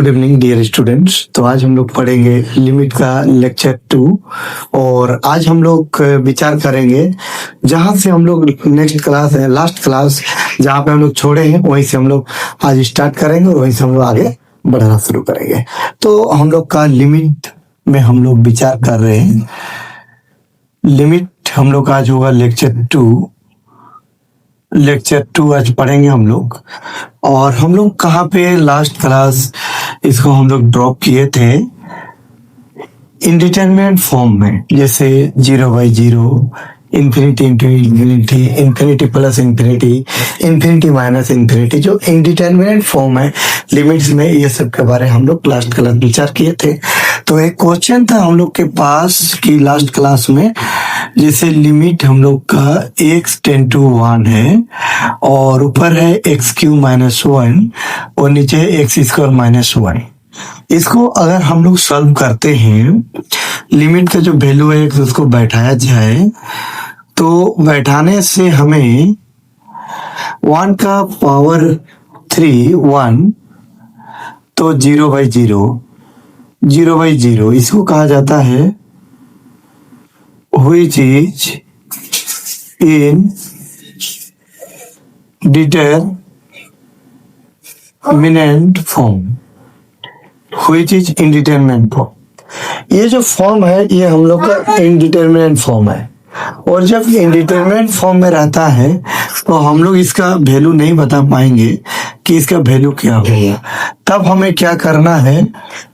Evening dear students. तो आज हम लोग पढ़ेंगे लिमिट का लेक्चर 2 और आज हम लोग विचार करेंगे जहां से हम लोग नेक्स्ट क्लास है, लास्ट क्लास जहां पे हम लोग छोड़े हैं वहीं से हम लोग आज स्टार्ट करेंगे और वहीं से हम लोग आगे बढ़ना शुरू करेंगे। तो हम लोग का लिमिट में हम लोग विचार कर रहे हैं। लिमिट हम लोग आज होगा लेक्चर 2 आज पढ़ेंगे हम लोग। और हम लोग कहाँ पे लास्ट क्लास इसको हम लोग ड्रॉप किए थे, इंडिटरमिनेट फॉर्म में, जैसे 0/0, infinity into infinity, infinity plus infinity, infinity minus infinity, जो इंडिटरमिनेट फॉर्म है लिमिट्स में, ये सब के बारे में हम लोग लास्ट क्लास विचार किए थे। तो एक क्वेश्चन था हम लोग के पास कि लास्ट क्लास में, जैसे लिमिट हम लोग का x टेंड टू 1 है और ऊपर है x³ - 1 और नीचे है x² - 1। इसको अगर हम लोग सॉल्व करते हैं, लिमिट का जो वैल्यू है उसको बैठाया जाए, तो बैठाने से हमें 1 का पावर 3 1, तो 0/0 इसको कहा जाता है which is in determinant form, which is indeterminate form। ये जो फॉर्म है ये हम लोग का इनडिटरमिनेट फॉर्म है, और जब इनडिटरमिनेट फॉर्म में रहता है तो हम लोग इसका वैल्यू नहीं बता पाएंगे कि इसका वैल्यू क्या होगा। तब हमें क्या करना है,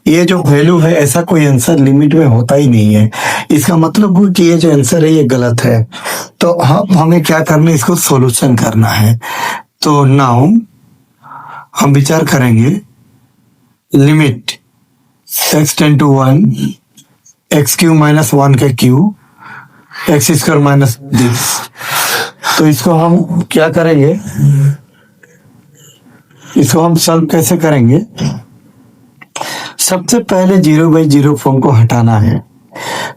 ये जो वैल्यू है ऐसा कोई आंसर लिमिट में होता ही नहीं है, इसका मतलब हुआ कि ये जो आंसर है ये गलत है। तो हमें क्या करना है, इसको सॉल्यूशन करना है। तो नाउ हम विचार करेंगे limit x tend to 1, x³ - 1 का क्यूब, x² - this। तो इसको हम क्या करेंगे, इसको हम सॉल्व कैसे करेंगे। सबसे पहले 0/0 फॉर्म को हटाना है।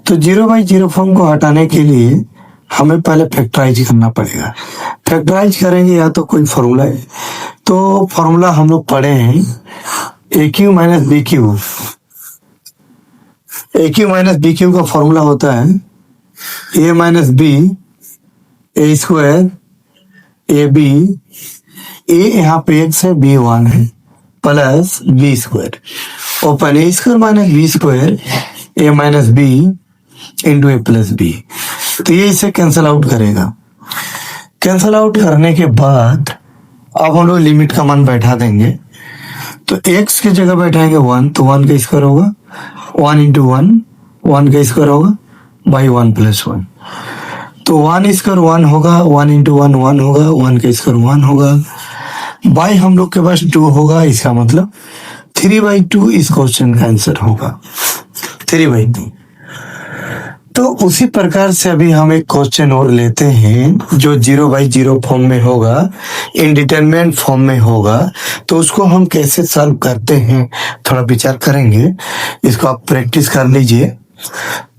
तो 0/0 फॉर्म को हटाने के लिए हमें पहले फैक्टराइज करना पड़ेगा। फैक्टराइज करेंगे या तो कोई फॉर्मूला है, तो फॉर्मूला हम लोग पढ़े हैं AQ - BQ। AQ - BQ का फॉर्मूला होता है A - B A² AB, A यहाँ पे x है, B 1 है, plus B², open A² - B² A - B into A + B। तो ये इसे कैंसल आउट करेगा। कैंसल आउट करने के बाद अब हम लोग लिमिट का मान बैठा देंगे। तो x की जगह बैठाएंगे 1, तो 1 का स्क्वायर होगा, 1 × 1 का स्क्वायर होगा, बाई 1 + 1। तो 1² 1 होगा, 1 × 1 1 होगा, 1 का स्क्वायर 1 होगा, बाई हम लोग के पास 2 होगा, इसका मतलब 3/2 इस क्वेश्चन का आंसर होगा, 3/2। तो उसी प्रकार से अभी हम एक क्वेश्चन और लेते हैं जो 0/0 फॉर्म में होगा, इनडिटरमिनेट फॉर्म में होगा। तो उसको हम कैसे सॉल्व करते हैं थोड़ा विचार करेंगे, इसको आप प्रैक्टिस कर लीजिए।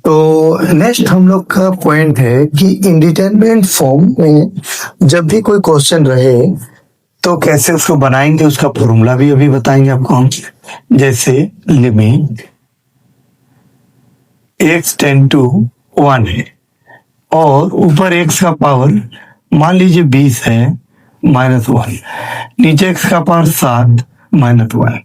तो नेक्स्ट हम लोग का पॉइंट है कि इनडिटरमिनेट फॉर्म में जब भी कोई क्वेश्चन रहे तो कैसे उसको बनाएंगे, उसका फॉर्मूला भी अभी बताएंगे आपको हम। जैसे लिमिट x टेंड टू 1 है और ऊपर x का पावर मान लीजिए 20 है -1, नीचे x का पावर 7 -1।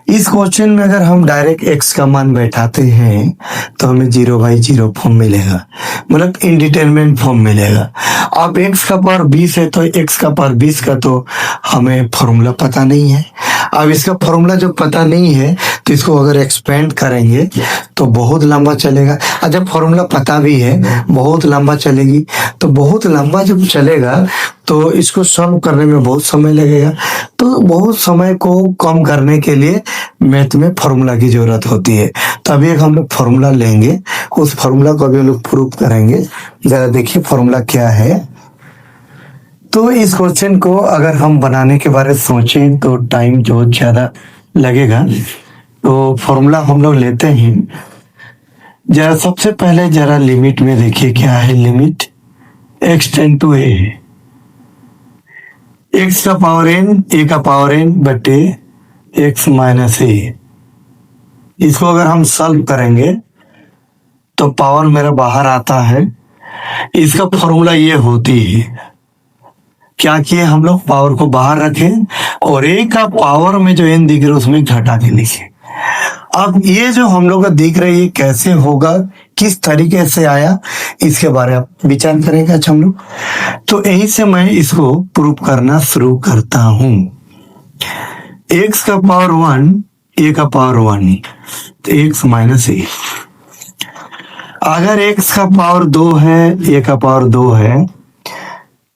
इस क्वेश्चन में अगर हम डायरेक्ट x का मान बैठाते हैं तो हमें 0/0 फॉर्म मिलेगा, मतलब इनडिटरमिनेट फॉर्म मिलेगा। अब x का पावर 20 है तो x का पावर 20 का तो हमें फॉर्मूला पता नहीं है। अब इसका फॉर्मूला जो पता नहीं है तो इसको अगर एक्सपेंड करेंगे तो बहुत लंबा चलेगा, और जब फॉर्मूला पता भी है बहुत लंबा चलेगी। तो बहुत लंबा जब चलेगा तो इसको सॉल्व करने में बहुत समय लगेगा। तो बहुत समय को कम करने के लिए मैथ में फॉर्मूला की जरूरत होती है। तभी एक हम लोग फॉर्मूला लेंगे, उस फॉर्मूला को भी हम लोग प्रूव करेंगे। जरा देखिए फॉर्मूला क्या है। तो इस क्वेश्चन को अगर हम बनाने के बारे में सोचें तो टाइम जो ज्यादा लगेगा। तो फॉर्मूला हम लोग लेते हैं। जरा सबसे पहले जरा लिमिट में देखिए क्या है। Limit x tend to a, x का पावर n, a का पावर n बटे x - a, इसको अगर हम सॉल्व करेंगे तो पावर मेरा बाहर आता है। इसका फॉर्मूला ये होती है, क्या किए हम लोग पावर को बाहर रखें और ए का पावर में जो एन दिख रहा है उसमें घटा के लिखे। अब ये जो हम लोग का दिख रहा है ये कैसे होगा, किस तरीके से आया, इसके बारे में विचार करेंगे अच्छा हम लोग। तो यहीं से मैं इसको प्रूव करना शुरू करता हूं। एक्स का पावर 1, ए का पावर 1, तो एक्स माइनस ए। अगर एक्स का पावर 2 है, ए का पावर 2 है,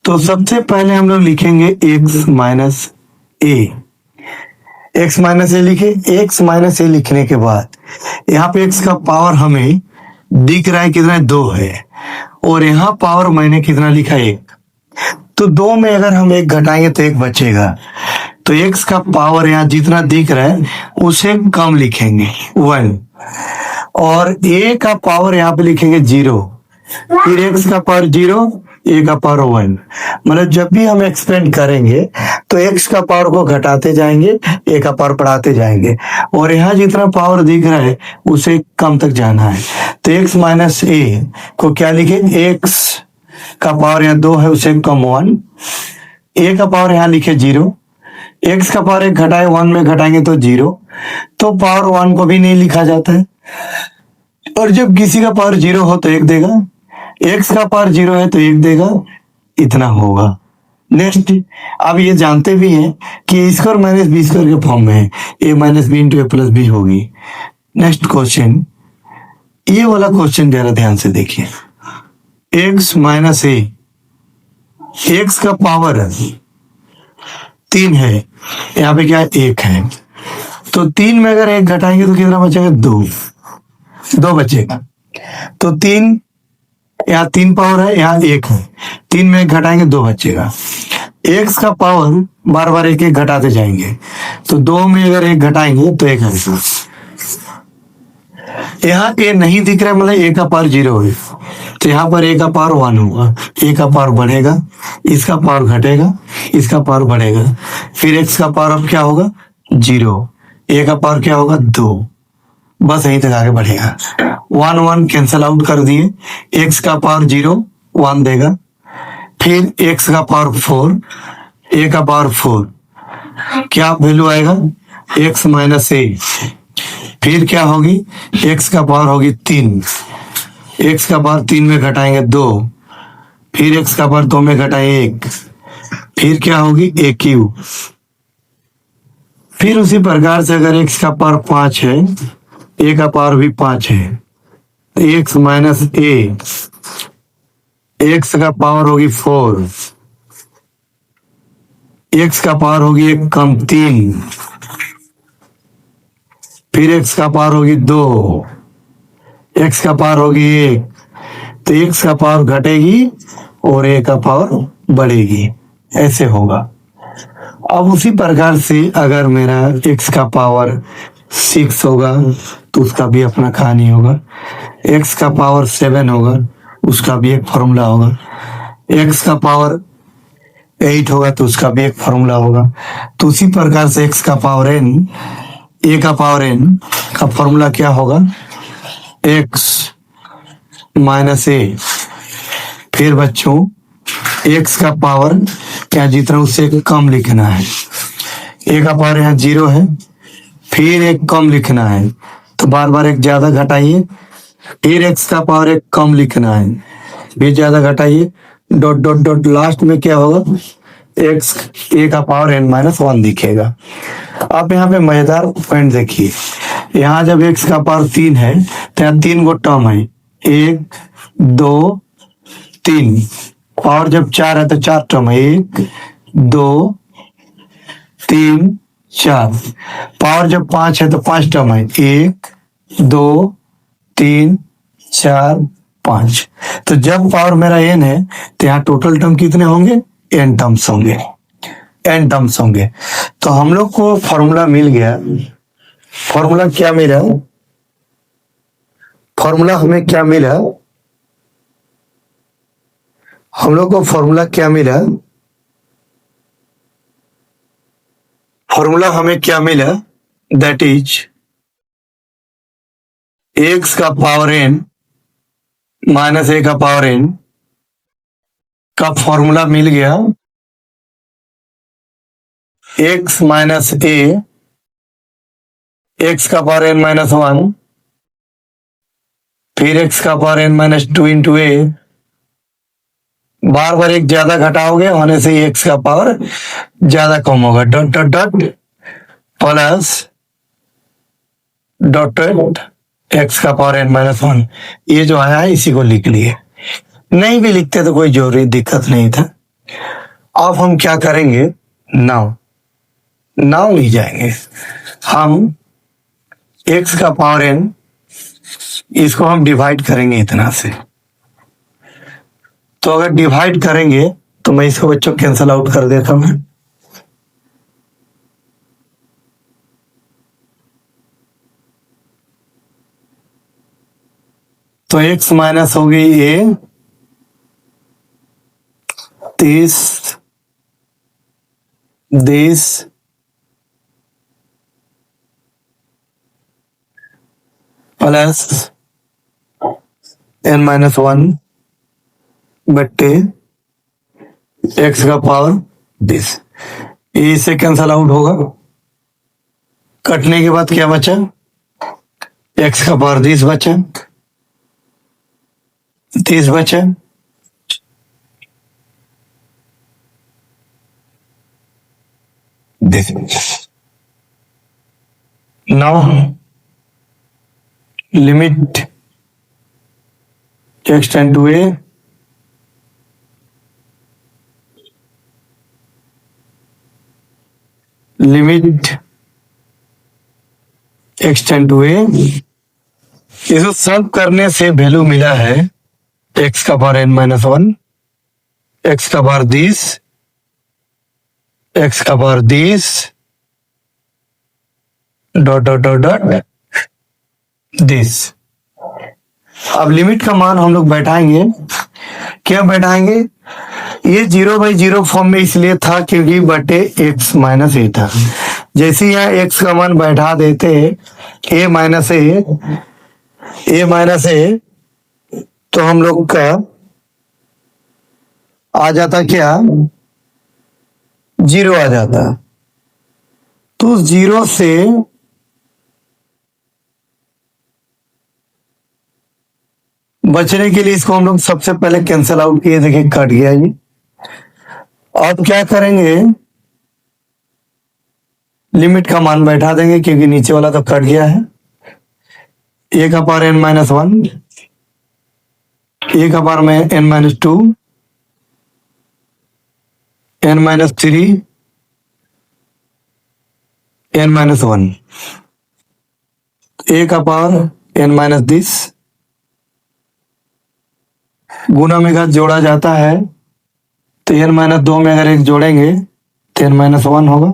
तो सबसे पहले हम लोग लिखेंगे एक्स माइनस ए। एक्स माइनस ए लिखे। एक्स माइनस ए लिखने के बाद यहाँ पे एक्स का पावर हमें दिख रहा है कितना, 2 है, और यहाँ पावर मैंने कितना लिखा, 1। तो 2 में अगर हम 1 घटाएंगे तो 1 बचेगा। तो एक्स का पावर यहाँ जितना दिख रहा है उसे कम लिखेंगे, 1, और ए का पावर यहाँ पे लिखेंगे 0। फिर एक्स का पावर 0, ए का पावर 1। मतलब जब भी हम एक्सपेंड करेंगे तो एक्स का पावर को घटाते जाएंगे, ए का पावर बढ़ाते जाएंगे, और यहाँ जितना पावर दिख रहा है उसे कम तक जाना है। तो एक्स माइनस ए को क्या लिखे, एक्स का पावर यहाँ 2 है उसे कम 1, ए का पावर यहाँ लिखे 0, एक्स का पावर 1 घटाए 1 में घटाएंगे तो 0, तो पावर 1 को भी नहीं लिखा जाता है। और जब किसी का पावर 0 हो तो 1 देगा, एक्स का पावर 0 है तो 1 देगा, इतना होगा। नेक्स्ट, अब ये जानते भी हैं कि ए स्क्वायर माइनस बी स्क्वायर के फॉर्म में है, ए माइनस बी इंटू ए प्लस बी होगी। नेक्स्ट क्वेश्चन, ये वाला क्वेश्चन जरा ध्यान से देखिए। एक्स माइनस ए, एक्स का पावर 3 है, यहाँ पे क्या है, 1 है, तो 3 में अगर 1 घटाएंगे तो कितना बचेगा, 2 बचेगा। तो 3, यहाँ 3 पावर है, यहाँ 1 है, 3 में 1 घटाएंगे 2 बचेगा। एक्स का पावर बार बार 1 घटाते जाएंगे, तो 2 में अगर 1 घटाएंगे तो 1 आएगा। यहाँ ए नहीं दिख रहा है, मतलब ए का पावर 0 है, तो यहाँ पर ए का पावर 1 होगा, ए का पावर बढ़ेगा, इसका पावर घटेगा, इसका पावर बढ़ेगा, फिर एक्स का पावर अब क्या होगा, 0, ए का पावर क्या होगा, 2, बस यहीं तक आगे बढ़ेगा। 1 1 कैंसल आउट कर दिए, एक्स का पावर 0 1 देगा, फिर एक्स का पावर 4, ए का पावर 4, क्या वैल्यू आएगा, एक्स माइनस ए, फिर क्या होगी, एक्स का पावर होगी 3, एक्स का पावर 3 में घटाएंगे 2, फिर एक्स का पावर 2 में घटाएंगे 1, फिर क्या होगी, ए क्यू। फिर उसी प्रकार से अगर एक्स का पावर 5 है, ए का पावर भी 5 है, एक्स माइनस ए, एक्स का पावर होगी 4, एक्स का पावर होगी 1 कम 3, फिर एक्स का पावर होगी 2, एक्स का पावर होगी 1, तो एक्स का पावर घटेगी और ए का पावर बढ़ेगी, ऐसे होगा। अब उसी प्रकार से अगर मेरा एक्स का पावर 6 होगा तो उसका भी अपना कहानी होगा, एक्स का पावर 7 होगा उसका भी एक फॉर्मूला होगा, एक्स का पावर 8 होगा तो उसका भी एक फॉर्मूला होगा। तो उसी प्रकार से एक्स का पावर n, ए का पावर n का फॉर्मूला क्या होगा, एक्स माइनस ए, फिर बच्चों एक्स का पावर क्या जितना उससे कम लिखना है, ए का पावर यहाँ 0 है, फिर 1 कम लिखना है, तो बार बार 1 ज्यादा घटाइए, फिर एक्स का पावर 1 कम लिखना है, फिर ज्यादा घटाइए, डॉट डॉट डॉट, लास्ट में क्या होगा, एक्स ए का पावर n माइनस 1 दिखेगा। आप यहाँ पे मजेदार पॉइंट देखिए, यहाँ जब एक्स का पावर 3 है तो यहाँ 3 गो टर्म है, 1 2 3, पावर जब 4 है तो 4 टर्म है, 1 2 3 4, पावर जब 5 है तो 5 टर्म है, 1 2 3 4 5। तो जब पावर मेरा n है तो यहाँ टोटल टर्म कितने होंगे, n टर्म्स होंगे, n टर्म्स होंगे। तो हम लोग को फॉर्मूला मिल गया। फॉर्मूला क्या मिला, फॉर्मूला हमें क्या मिला, हम लोग को फॉर्मूला क्या मिला, फॉर्मूला हमें क्या मिला, दैट इज एक्स का पावर n माइनस ए का पावर n का फॉर्मूला मिल गया। एक्स माइनस ए, एक्स का पावर n माइनस 1, फिर एक्स का पावर n माइनस 2 इंटू ए, बार बार एक ज्यादा घटाओगे होने से एक्स का पावर ज्यादा कम होगा, dot dot dot plus dot dot x का पावर n माइनस 1। ये जो आया है इसी को लिख लिए, नहीं भी लिखते तो कोई जरूरी दिक्कत नहीं था। अब हम क्या करेंगे, नाउ नहीं जाएंगे हम, एक्स का पावर n इसको हम डिवाइड करेंगे इतना से। तो अगर डिवाइड करेंगे तो मैं इसको बच्चों कैंसल आउट कर देता हूं। तो x माइनस हो गई ए 30 देश प्लस n माइनस 1 बट्टे एक्स का पावर 20। इससे कैंसल आउट होगा। कटने के बाद क्या बचा, एक्स का पावर 20 बचा, 30 बचा, now limit x tend to A limit x tend to A. इसको सॉल्व करने से वैल्यू मिला है x का पावर n माइनस 1, x का पावर 20, x का power 20 dot dot dot dot this. अब लिमिट का मान हम लोग बैठाएंगे, क्या बैठाएंगे, ये 0/0 फॉर्म में इसलिए था क्योंकि बटे x माइनस ए था। जैसे यहाँ x का मान बैठा देते a माइनस ए, तो हम लोग का आ जाता क्या, 0 आ जाता। तो 0 से बचने के लिए इसको हम लोग सबसे पहले कैंसिल आउट किए, देखिए कट गया ये। अब क्या करेंगे, लिमिट का मान बैठा देंगे क्योंकि नीचे वाला तो कट गया है। ए का पावर n माइनस 1, ए का पावर में n minus 2, n minus 3, n minus 1, ए का पावर n माइनस 10, गुना में घात जोड़ा जाता है तो n माइनस 2 में अगर एक जोड़ेंगे तो n माइनस 1 होगा,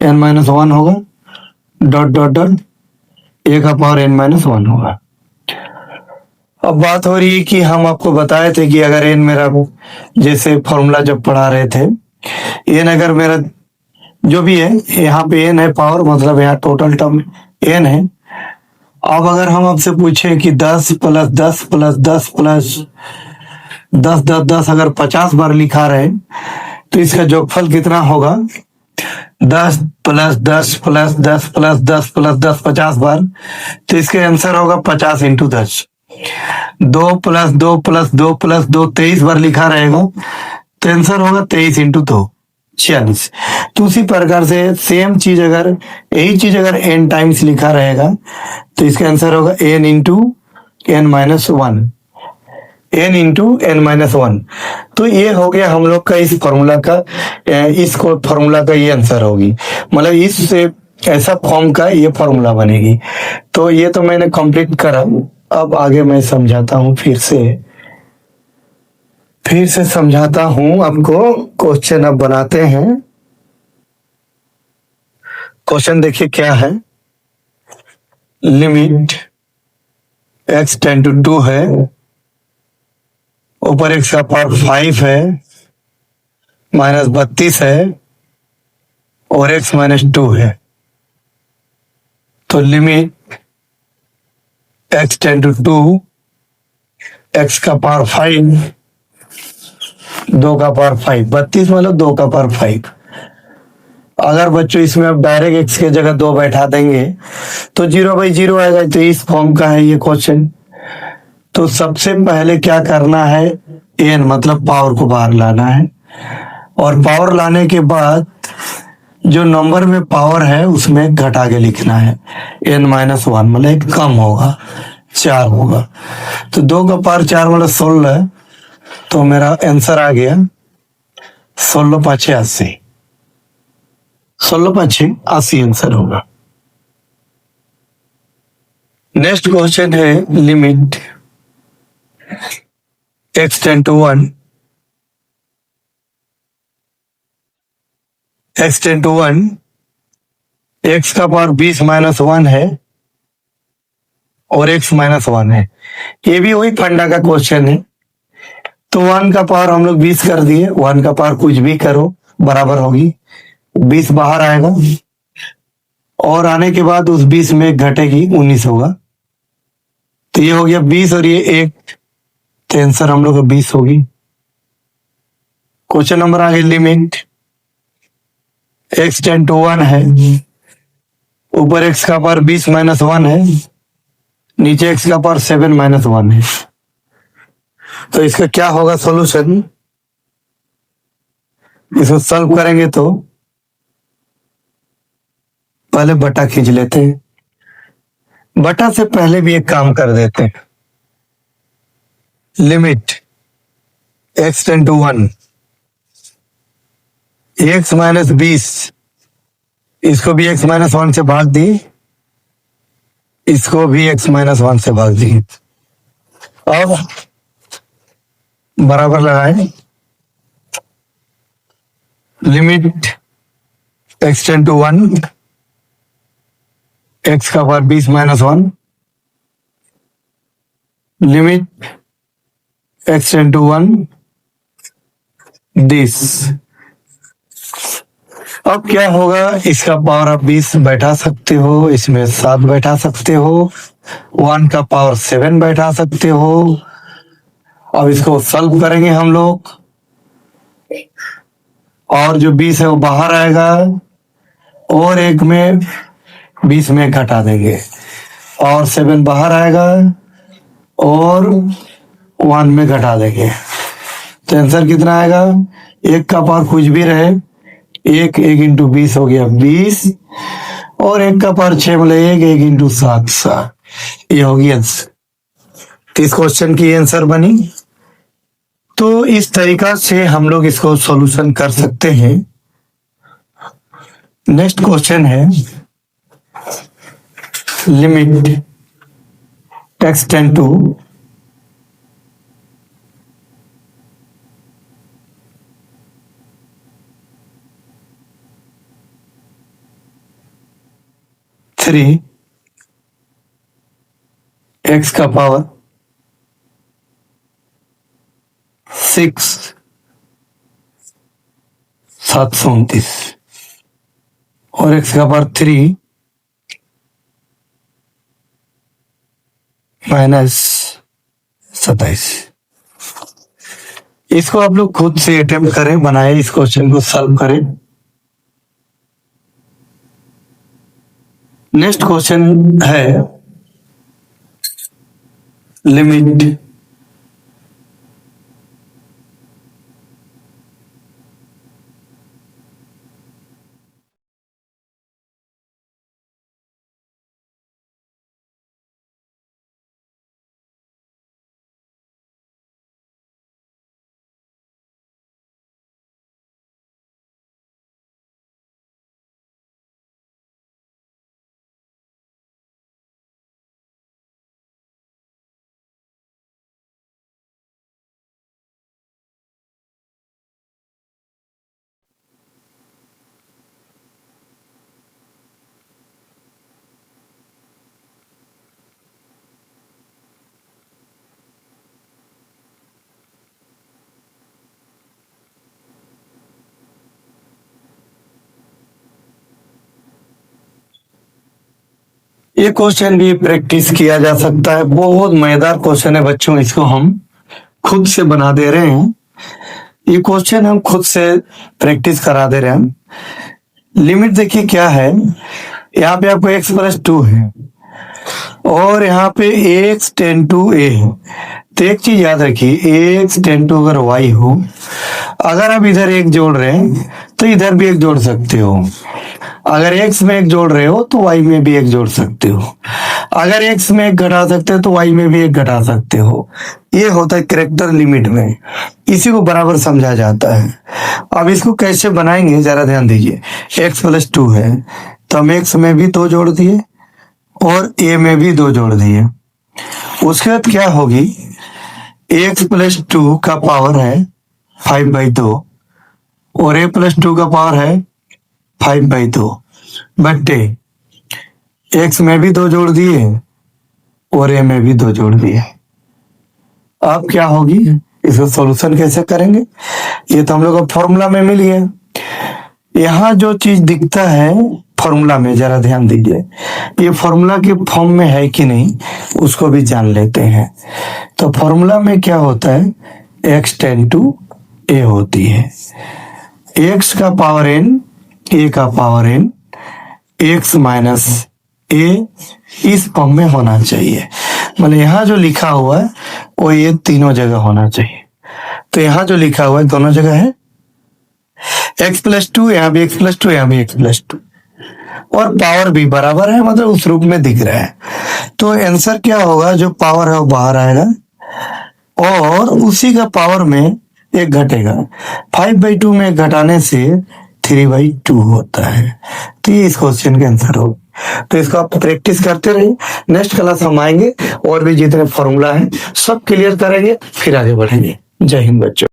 n माइनस 1 होगा, डॉट डॉट डॉट ए का पावर n माइनस 1 होगा। अब बात हो रही है कि हम आपको बताए थे कि अगर n मेरा, जैसे फॉर्मूला जब पढ़ा रहे थे, n अगर मेरा जो भी है, यहाँ पे n है पावर, मतलब यहाँ टोटल टर्म n है। अब अगर हम आपसे पूछे कि 10 प्लस 10 प्लस 10 प्लस 10 10 10 अगर 50 बार लिखा रहे तो इसका जोगफल कितना होगा, 10 प्लस 10 प्लस 10 प्लस 10 प्लस 10 50 बार, तो इसका आंसर होगा 50 इंटू 10। 2 प्लस 2 प्लस 2 प्लस 2 23 बार लिखा रहेगा तो आंसर होगा 23 इंटू 2 46। तो उसी प्रकार से सेम चीज अगर, यही चीज अगर n टाइम्स लिखा रहेगा तो इसका आंसर होगा n into n minus 1, n into n minus 1। तो ये हो गया हम लोग का इस फॉर्मूला का, इस फॉर्मूला का ये आंसर होगी, मतलब इस ऐसा फॉर्म का ये फॉर्मूला बनेगी। तो ये तो मैंने कंप्लीट करा। अब आगे मैं समझाता हूँ, फिर से समझाता हूं आपको। क्वेश्चन अब बनाते हैं। क्वेश्चन देखिए क्या है, लिमिट x टेंड टू 2 है, ऊपर x का पावर 5 है, माइनस 32 है और x माइनस 2 है। तो लिमिट एक्स 10 to 2, एक्स का पावर 5, 2 का पावर 5, 32 मतलब 2 का पावर 5। अगर बच्चों इसमें आप डायरेक्ट एक्स के जगह 2 बैठा देंगे तो 0/0 आएगा। तो इस फॉर्म का है ये क्वेश्चन। तो सबसे पहले क्या करना है, एन मतलब पावर को बाहर लाना है, और पावर लाने के बाद जो नंबर में पावर है उसमें घटा के लिखना है। n-1 मतलब कम होगा, 4 होगा। तो 2 का पावर 4 मतलब 16। तो मेरा आंसर आ गया 16×5 = 80। 16×5 = 80 आंसर होगा। नेक्स्ट क्वेश्चन है limit x 10 to 1, x 10 to 1, x का पावर 20-1 है और x-1 है। ये भी वही फंडा का क्वेश्चन है। तो 1 का पावर हम लोग 20 कर दिए, 1 का पावर कुछ भी करो बराबर होगी, 20 बाहर आएगा और आने के बाद उस 20 में घटेगी 19 होगा। तो ये हो गया 20 और ये 1, तो आंसर हम लोग का 20 होगी। क्वेश्चन नंबर आगे लिमिट x 10 to 1 है, ऊपर x का पावर 20-1 है, नीचे x का पावर 7-1 है। तो इसका क्या होगा सॉल्यूशन, इसको सॉल्व करेंगे तो पहले बटा खींच लेते हैं। बटा से पहले भी एक काम कर देते हैं। लिमिट x 10 to 1, x-20, इसको भी x-1 से भाग दी, इसको भी x-1 से भाग दी। अब बराबर लगाए, लिमिट x 10 to 1, x का power 20-1, limit x 10 to 1 this. अब क्या होगा, इसका पावर आप 20 बैठा सकते हो, इसमें 7 बैठा सकते हो, 1 का पावर 7 बैठा सकते हो। अब इसको सॉल्व करेंगे हम लोग, और जो 20 है वो बाहर आएगा और एक में 20 में घटा देंगे और 7 बाहर आएगा और 1 में घटा देंगे। तो आंसर कितना आएगा, 1 का पावर कुछ भी रहे, 1 into 20 हो गया 20, और 1 का पावर 6 मतलब 1 into 7 7। ये होगी आंसर। तो इस क्वेश्चन की आंसर बनी। तो इस तरीका से हम लोग इसको सॉल्यूशन कर सकते हैं। नेक्स्ट क्वेश्चन है लिमिट x 10 to 3, x का पावर 6 729 और x का पावर 3 -27। इसको आप लोग खुद से अटेम्प्ट करें, बनाए, इस क्वेश्चन को सॉल्व करें। नेक्स्ट क्वेश्चन है लिमिट ये क्वेश्चन भी प्रैक्टिस किया जा सकता है, बहुत मजेदार क्वेश्चन है बच्चों, इसको हम खुद से बना दे रहे हैं। ये क्वेश्चन हम खुद से प्रैक्टिस करा दे रहे हैं। लिमिट देखिए क्या है, यहाँ पे आपको x प्लस 2 है और यहाँ पे x टेन टू a है। तो एक चीज याद रखिए, x टेन टू अगर y हो, अगर आप इधर एक जोड़ रहे हैं तो इधर भी एक जोड़ सकते हो। अगर x में एक जोड़ रहे हो तो y में भी एक जोड़ सकते हो। अगर x में एक घटा सकते हो तो y में भी एक घटा सकते हो। ये होता है कैरेक्टर लिमिट में, इसी को बराबर समझा जाता है। अब इसको कैसे बनाएंगे जरा ध्यान दीजिए। x प्लस 2 है तो हम x में भी 2 जोड़ दिए और a में भी 2 जोड़ दिए। उसके बाद क्या होगी, x प्लस 2 का पावर है 5/2 और a प्लस 2 का पावर है 5/2 बट्टे x में भी 2 जोड़ दिए और a में भी 2 जोड़ दिए। अब क्या होगी, इसका सॉल्यूशन कैसे करेंगे, ये तो हम लोग को फॉर्मूला में मिली है। यहाँ जो चीज दिखता है फॉर्मूला में, जरा ध्यान दीजिए, ये फॉर्मूला के फॉर्म में है कि नहीं उसको भी जान लेते हैं। तो फॉर्मूला में क्या होता है, x टेन टू a होती है, x का पावर n, a का power n, x minus a इस फॉर्म में होना चाहिए। मतलब यहाँ जो लिखा हुआ है वो ये तीनों जगह होना चाहिए। तो यहाँ जो लिखा हुआ है दोनों जगह है x प्लस 2, यहाँ भी x प्लस 2, यहाँ भी x प्लस 2 और पावर भी बराबर है, मतलब उस रूप में दिख रहा है। तो आंसर क्या होगा, जो पावर है वो बाहर आएगा और उसी का पावर में एक घटेगा। 5/2 में घटाने से 3/2 होता है। तो ये इस क्वेश्चन के आंसर होगा। तो इसको आप प्रैक्टिस करते रहिए, नेक्स्ट क्लास हम आएंगे और भी जितने फॉर्मूला हैं सब क्लियर करेंगे, फिर आगे बढ़ेंगे। जय हिंद बच्चों।